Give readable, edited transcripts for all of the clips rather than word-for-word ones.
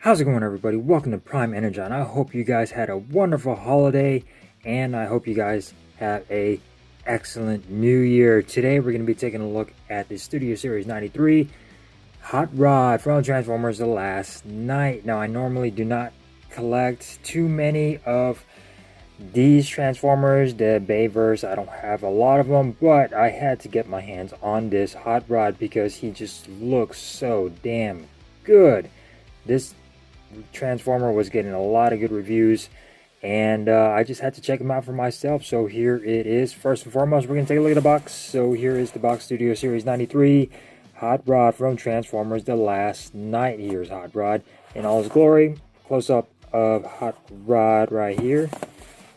How's it going, everybody? Welcome to Prime Energon. I hope you guys had a wonderful holiday, and I hope you guys have a excellent new year. Today we're going to be taking a look at the Studio Series 93 Hot Rod from Transformers The Last Night. Now, I normally do not collect too many of these Transformers, the Bayverse. I don't have a lot of them, but I had to get my hands on this Hot Rod because he just looks so damn good. This Transformer was getting a lot of good reviews, and I just had to check them out for myself. So here it is. First and foremost, we're going to take a look at the box. So here is the box, Studio Series 93 Hot Rod from Transformers The Last Night. Here's Hot Rod in all his glory. Close up of Hot Rod right here,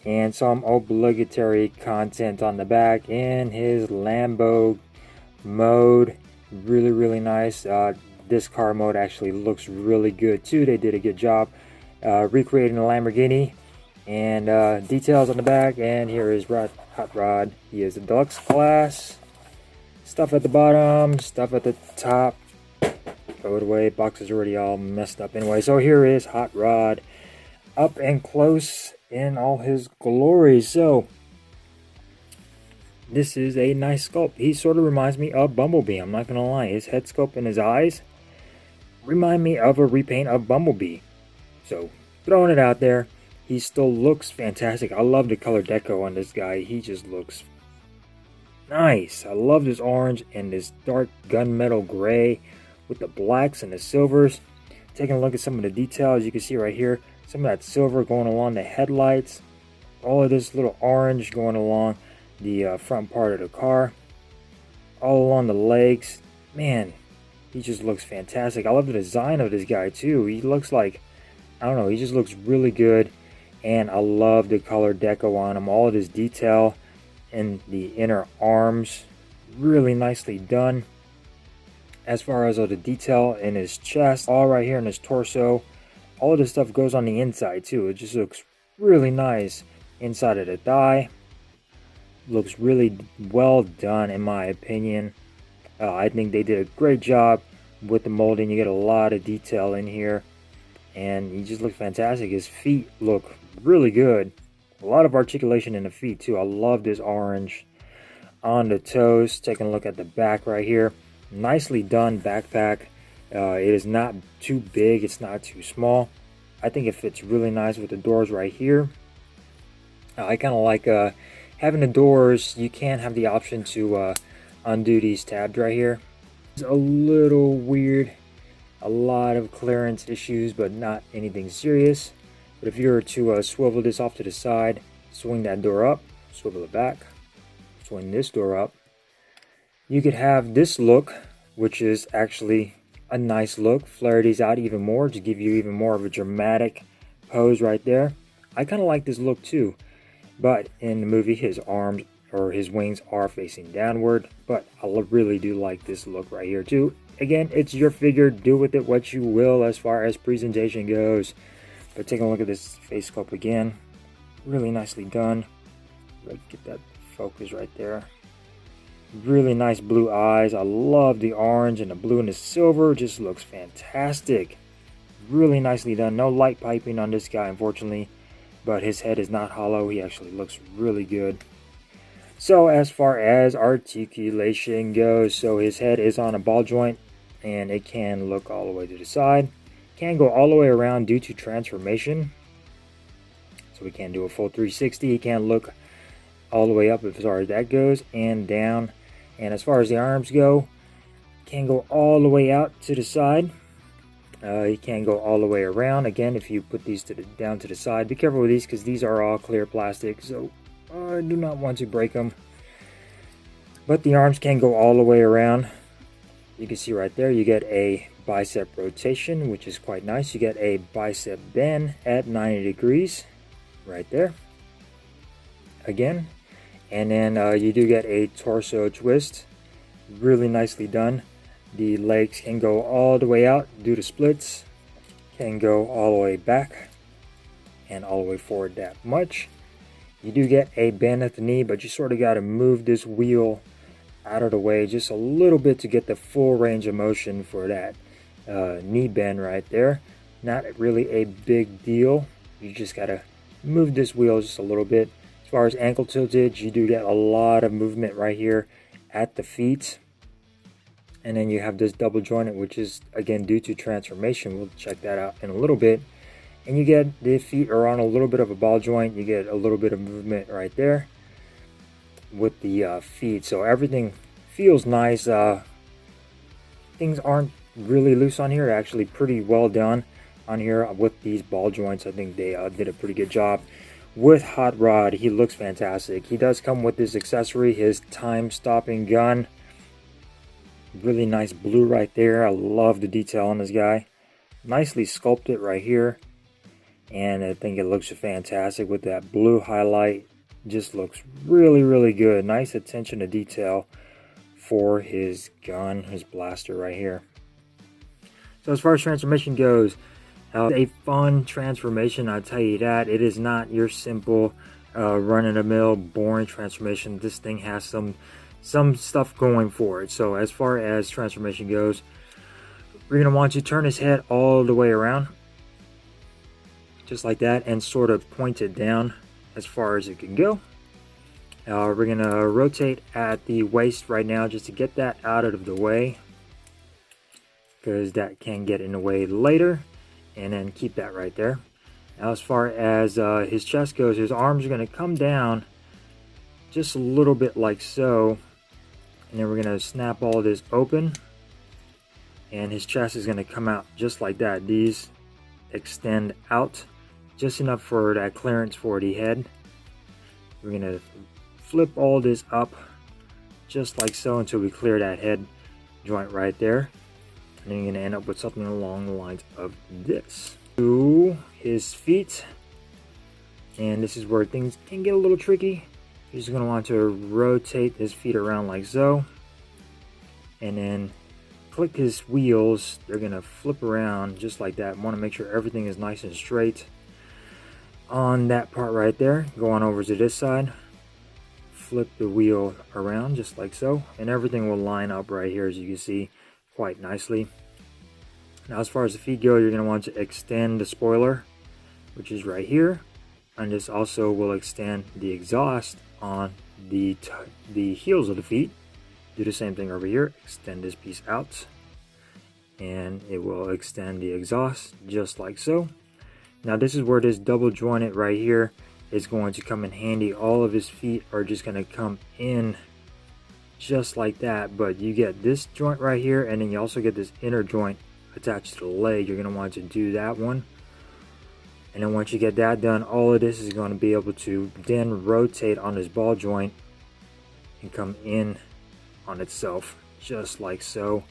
and some obligatory content on the back in his Lambo mode. Really nice. This car mode actually looks really good too. They did a good job recreating a Lamborghini. And details on the back. And here is Hot Rod. He is a deluxe class. Stuff at the bottom, stuff at the top. Throw it away. Box is already all messed up anyway. So here is Hot Rod up and close in all his glory. So this is a nice sculpt. He sort of reminds me of Bumblebee. I'm not gonna lie. His head sculpt and his eyes remind me of a repaint of Bumblebee. So throwing it out there, he still looks fantastic. I love the color deco on this guy. He just looks nice. I love this orange and this dark gunmetal gray with the blacks and the silvers. Taking a look at some of the details, you can see right here some of that silver going along the headlights, all of this little orange going along the front part of the car, all along the legs. Man, he just looks fantastic. I love the design of this guy too. He looks like, I don't know, he just looks really good. And I love the color deco on him. All of this detail in the inner arms, really nicely done. As far as all the detail in his chest, all right here in his torso, all of this stuff goes on the inside too. It just looks really nice. Inside of the thigh, looks really well done in my opinion. I think they did a great job with the molding. You get a lot of detail in here, and he just looks fantastic. His feet look really good. A lot of articulation in the feet too. I love this orange on the toes. Taking a look at the back right here. Nicely done backpack. It is not too big. It's not too small. I think it fits really nice with the doors right here. I kind of like having the doors. You can have the option to undo these tabs right here. It's a little weird. A lot of clearance issues, but not anything serious. But if you were to swivel this off to the side, swing that door up, swivel it back, swing this door up, you could have this look, which is actually a nice look. Flare these out even more to give you even more of a dramatic pose right there. I kind of like this look too, but in the movie his arms or his wings are facing downward, but I really do like this look right here too. Again, it's your figure, do with it what you will as far as presentation goes. But taking a look at this face sculpt again, really nicely done. Let's get that focus right there. Really nice blue eyes. I love the orange and the blue and the silver. Just looks fantastic. Really nicely done. No light piping on this guy, unfortunately, but his head is not hollow. He actually looks really good. So as far as articulation goes, so his head is on a ball joint, and it can look all the way to the side. Can go all the way around due to transformation. So we can do a full 360. He can look all the way up as far as that goes, and down. And as far as the arms go, can go all the way out to the side. He can go all the way around. Again, if you put these down to the side, be careful with these because these are all clear plastic, so I do not want to break them. But the arms can go all the way around. You can see right there, you get a bicep rotation, which is quite nice. You get a bicep bend at 90 degrees right there. Again. And then you do get a torso twist. Really nicely done. The legs can go all the way out due to splits. Can go all the way back and all the way forward that much. You do get a bend at the knee, but you sort of got to move this wheel out of the way just a little bit to get the full range of motion for that knee bend right there. Not really a big deal. You just gotta move this wheel just a little bit. As far as ankle tilted, you do get a lot of movement right here at the feet. And then you have this double jointed, which is again due to transformation. We'll check that out in a little bit. And you get the feet are on a little bit of a ball joint. You get a little bit of movement right there with the feet. So everything feels nice. Things aren't really loose on here. Actually pretty well done on here with these ball joints. I think they did a pretty good job. With Hot Rod, he looks fantastic. He does come with this accessory, his time-stopping gun. Really nice blue right there. I love the detail on this guy. Nicely sculpted right here. And I think it looks fantastic with that blue highlight. Just looks really, really good. Nice attention to detail for his gun, his blaster right here. So as far as transformation goes, a fun transformation, I'll tell you that. It is not your simple run-of-the-mill boring transformation. This thing has some stuff going for it. So as far as transformation goes, we're going to want to turn his head all the way around, just like that, and sort of point it down as far as it can go. We're going to rotate at the waist right now just to get that out of the way, because that can get in the way later. And then keep that right there. Now as far as his chest goes, his arms are going to come down just a little bit like so. And then we're going to snap all of this open. And his chest is going to come out just like that. These extend out just enough for that clearance for the head. We're going to flip all this up just like so until we clear that head joint right there. And then you're going to end up with something along the lines of this. To his feet. And this is where things can get a little tricky. You're just going to want to rotate his feet around like so. And then click his wheels. They're going to flip around just like that. Want to make sure everything is nice and straight on that part right there. Go on over to this side. Flip the wheel around just like so. And everything will line up right here, as you can see, quite nicely. Now as far as the feet go, you're going to want to extend the spoiler, which is right here, and this also will extend the exhaust on the heels of the feet. Do the same thing over here. Extend this piece out, and it will extend the exhaust just like so. Now this is where this double jointed right here is going to come in handy. All of his feet are just going to come in just like that, but you get this joint right here, and then you also get this inner joint attached to the leg. You're going to want to do that one, and then once you get that done, all of this is going to be able to then rotate on this ball joint and come in on itself just like so.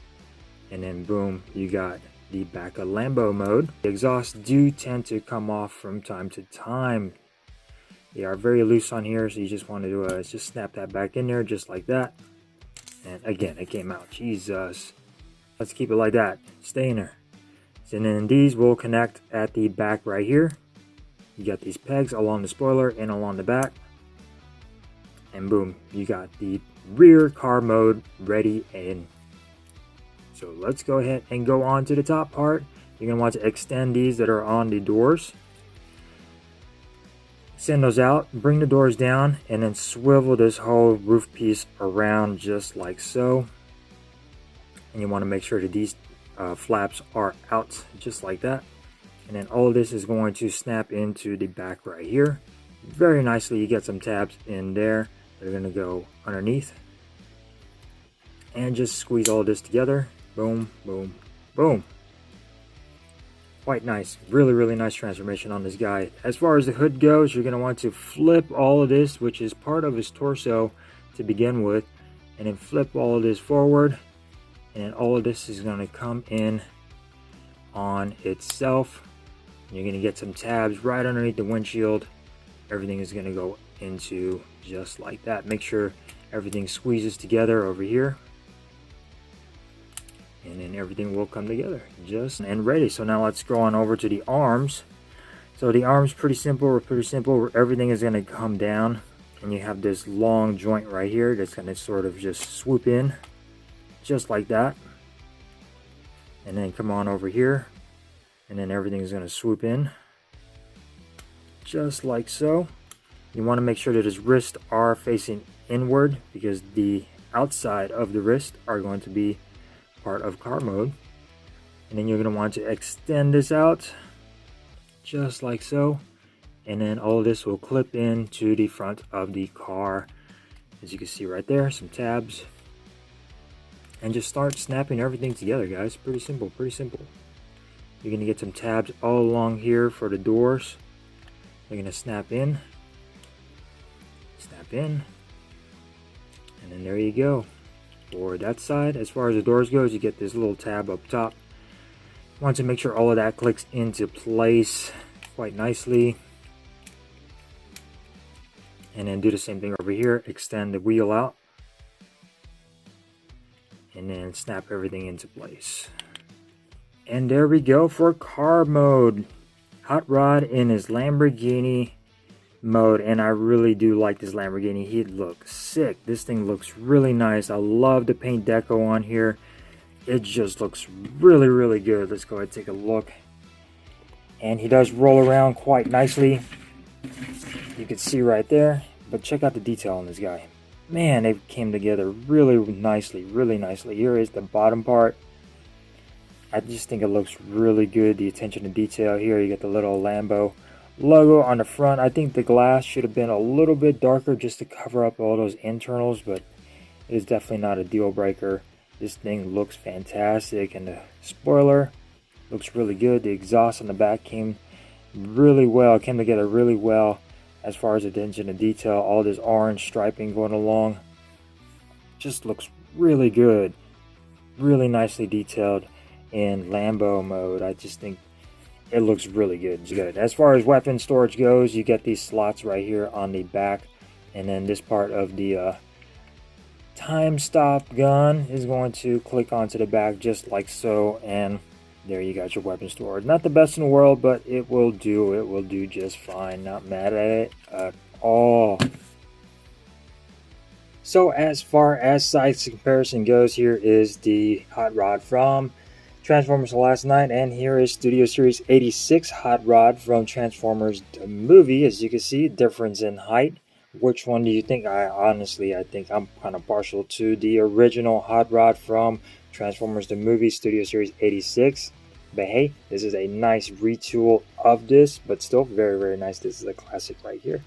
And then boom, you got the back of Lambo mode. The exhausts do tend to come off from time to time. They are very loose on here, so you just want to do just snap that back in there just like that. And again, it came out. Jesus. Let's keep it like that. Stay in there. And then these will connect at the back right here. You got these pegs along the spoiler and along the back. And boom, you got the rear car mode ready. And so let's go ahead and go on to the top part. You're going to want to extend these that are on the doors. Send those out, bring the doors down, and then swivel this whole roof piece around just like so. And you want to make sure that these flaps are out just like that. And then all this is going to snap into the back right here. Very nicely, you get some tabs in there. They're going to go underneath. And just squeeze all this together. Boom, boom, boom. Quite nice. Really, really nice transformation on this guy. As far as the hood goes, you're going to want to flip all of this, which is part of his torso to begin with. And then flip all of this forward. And then all of this is going to come in on itself. You're going to get some tabs right underneath the windshield. Everything is going to go into just like that. Make sure everything squeezes together over here. And then everything will come together just and ready. So now let's go on over to the arms. So the arms pretty simple. Everything is going to come down, and you have this long joint right here that's going to sort of just swoop in just like that. And then come on over here. and then everything is going to swoop in just like so. You want to make sure that his wrists are facing inward because the outside of the wrist are going to be part of car mode. And then you're going to want to extend this out just like so, and then all of this will clip into the front of the car, as you can see right there. Some tabs, and just start snapping everything together, guys. Pretty simple, pretty simple. You're going to get some tabs all along here for the doors. You're going to snap in, and then there you go. For that side, as far as the doors goes, you get this little tab up top. Want to make sure all of that clicks into place quite nicely, and then do the same thing over here. Extend the wheel out, and then snap everything into place. And there we go for car mode. Hot Rod in his Lamborghini mode, and I really do like this Lamborghini. He looks sick. This thing looks really nice. I love the paint deco on here. It just looks really, really good. Let's go ahead and take a look. And he does roll around quite nicely. You can see right there. But check out the detail on this guy. Man, they came together really nicely, really nicely. Here is the bottom part. I just think it looks really good. The attention to detail here. You get the little Lambo logo on the front. I think the glass should have been a little bit darker just to cover up all those internals, but it is definitely not a deal breaker. This thing looks fantastic, and the spoiler looks really good. The exhaust on the back came really well, came together really well as far as attention to detail. All this orange striping going along just looks really good, really nicely detailed in Lambo mode. I just think it looks really good. It's good. As far as weapon storage goes, you get these slots right here on the back, and then this part of the time stop gun is going to click onto the back just like so, and there you got your weapon storage. Not the best in the world, but it will do. It will do just fine. Not mad at it at all. So as far as size comparison goes, here is the Hot Rod from Transformers The Last Night, and here is Studio Series 86 Hot Rod from Transformers the movie. As you can see, difference in height. Which one do you think? I think I'm kind of partial to the original Hot Rod from Transformers the movie, Studio Series 86. But hey, this is a nice retool of this, but still very, very nice. This is a classic right here.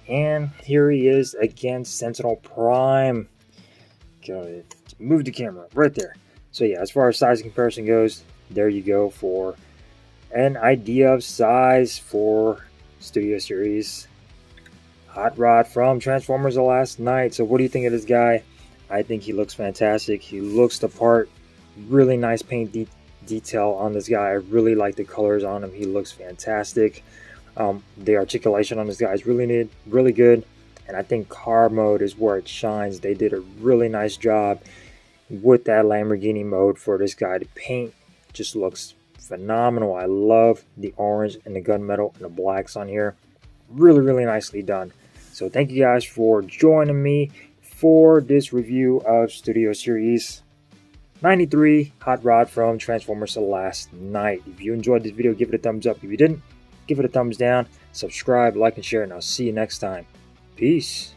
And here he is against Sentinel Prime. Go move the camera right there. So yeah, as far as size comparison goes, there you go for an idea of size for Studio Series Hot Rod from Transformers The Last Night. So what do you think of this guy? I think he looks fantastic. He looks the part. Really nice paint detail on this guy. I really like the colors on him. He looks fantastic. The articulation on this guy is really good. And I think car mode is where it shines. They did a really nice job with that Lamborghini mode for this guy. The paint just looks phenomenal. I love the orange and the gunmetal and the blacks on here. Really, really nicely done. So thank you guys for joining me for this review of Studio Series 93 Hot Rod from Transformers The Last Night. If you enjoyed this video, give it a thumbs up. If you didn't, give it a thumbs down. Subscribe, like, and share, and I'll see you next time. Peace.